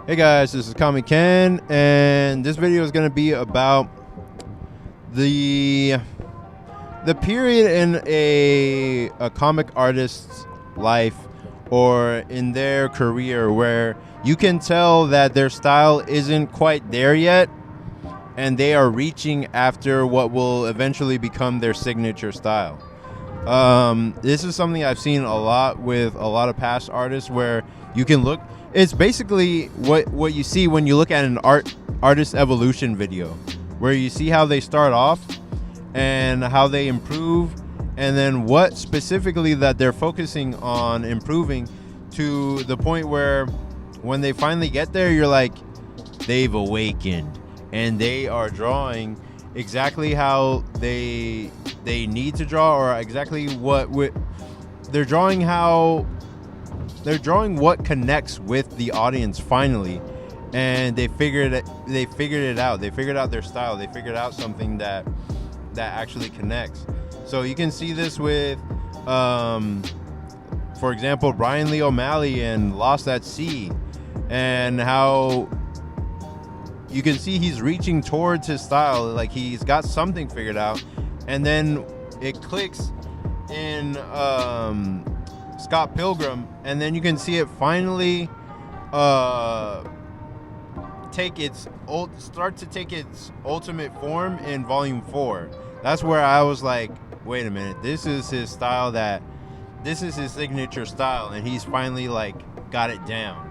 Hey guys, this is Comic Ken, and this video is going to be about the period in a comic artist's life or in their career where you can tell that their style isn't quite there yet, and they are reaching after what will eventually become their signature style. This is something I've seen a lot with a lot of past artists where you can look. It's basically what you see when you look at an artist evolution video, where you see how they start off and how they improve, and then what specifically that they're focusing on improving to the point where when they finally get there, you're like, they've awakened and they are drawing exactly how they need to draw, or exactly they're drawing what connects with the audience finally, and they figured it out. They figured out their style. They figured out something that actually connects. So you can see this with for example, Brian Lee O'Malley and Lost at Sea, and how you can see he's reaching towards his style, like he's got something figured out, and then it clicks in Scott Pilgrim, and then you can see it finally start to take its ultimate form in Volume 4. That's where I was like, wait a minute, this is his style, this is his signature style, and he's finally like got it down.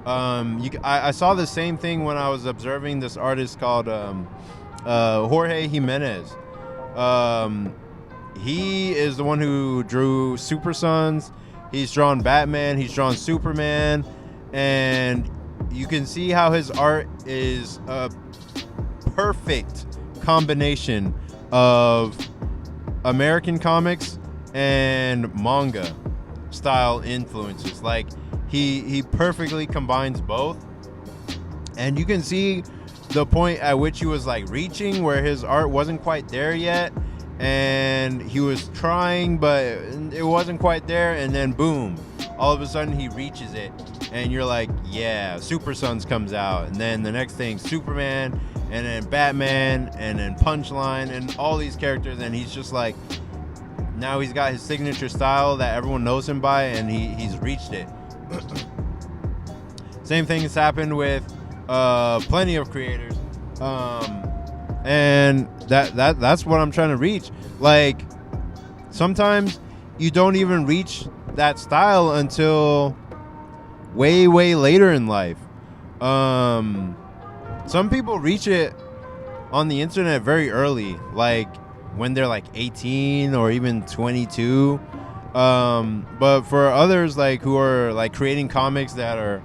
I saw the same thing when I was observing this artist called Jorge Jimenez. He is the one who drew Super Sons. He's drawn Batman. He's drawn Superman, and you can see how his art is a perfect combination of American comics and manga style influences. Like he perfectly combines both, and you can see the point at which he was like reaching, where his art wasn't quite there yet, and he was trying but it wasn't quite there, and then boom, all of a sudden he reaches it, and you're like, yeah, Super Sons comes out, and then the next thing, Superman, and then Batman, and then Punchline, and all these characters, and he's just like, now he's got his signature style that everyone knows him by, and he's reached it. Same thing has happened with plenty of creators, and that's what I'm trying to reach. Like, sometimes you don't even reach that style until way later in life. Some people reach it on the internet very early, like when they're like 18 or even 22. But for others, like who are like creating comics that are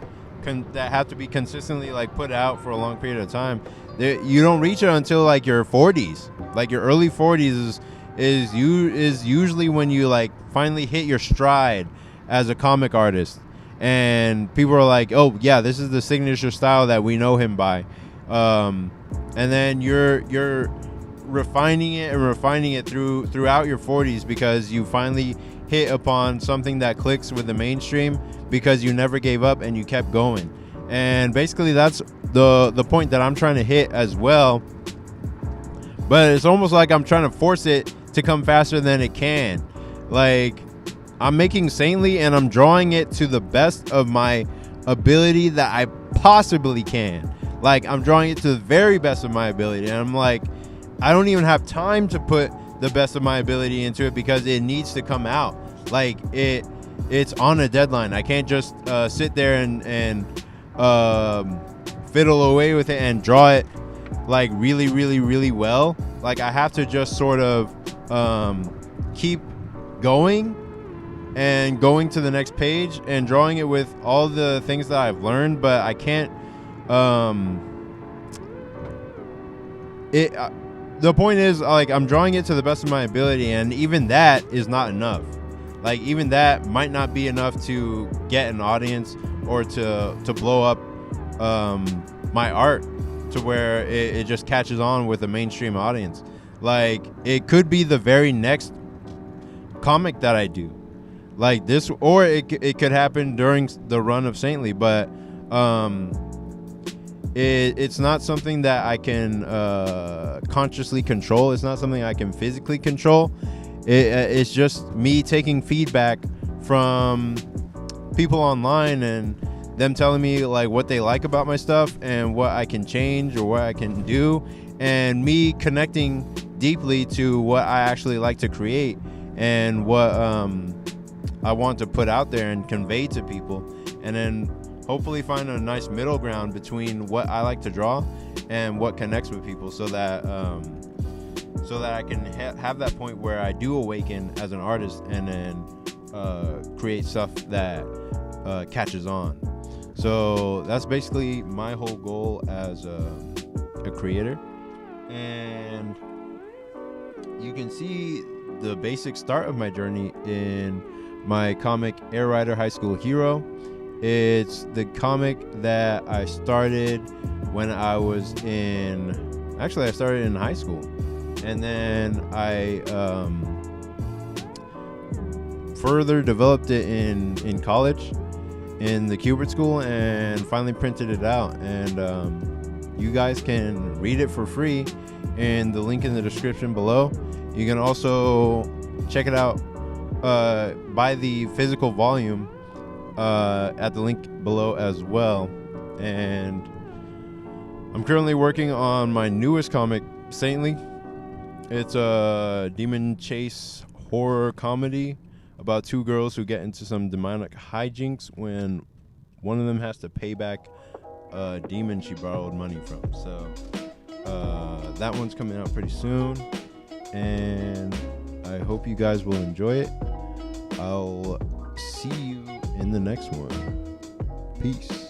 that have to be consistently like put out for a long period of time, you don't reach it until like your 40s. Like your early 40s is usually when you like finally hit your stride as a comic artist, and people are like, oh yeah, this is the signature style that we know him by. And then you're refining it throughout your 40s, because you finally hit upon something that clicks with the mainstream, because you never gave up and you kept going. And basically that's the point that I'm trying to hit as well, but it's almost like I'm trying to force it to come faster than it can. Like, I'm making Saintly and I'm drawing it to the best of my ability that I possibly can. Like, I'm drawing it to the very best of my ability, and I'm like, I don't even have time to put the best of my ability into it, because it needs to come out. Like, it's on a deadline. I can't just sit there and fiddle away with it and draw it like really well. Like, I have to just sort of keep going and going to the next page and drawing it with all the things that I've learned, but I can't the point is, like, I'm drawing it to the best of my ability, and even that is not enough. Like, even that might not be enough to get an audience or to blow up my art to where it just catches on with a mainstream audience. Like, it could be the very next comic that I do, like this, or it could happen during the run of Saintly. But it's not something that I can consciously control. It's not something I can physically control. It's just me taking feedback from people online and them telling me like what they like about my stuff and what I can change or what I can do, and me connecting deeply to what I actually like to create and what I want to put out there and convey to people, and then hopefully find a nice middle ground between what I like to draw and what connects with people, so that I can have that point where I do awaken as an artist and then create stuff that catches on. So that's basically my whole goal as a creator. And you can see the basic start of my journey in my comic Air Rider High School Hero. It's the comic that I started when I was I started in high school, and then I further developed it in college in the Kubert School, and finally printed it out. And you guys can read it for free in the link in the description below. You can also check it out, buy the physical volume at the link below as well. And I'm currently working on my newest comic, Saintly. It's a demon chase horror comedy about two girls who get into some demonic hijinks when one of them has to pay back a demon she borrowed money from. So that one's coming out pretty soon, and I hope you guys will enjoy it. I'll see you in the next one. Peace.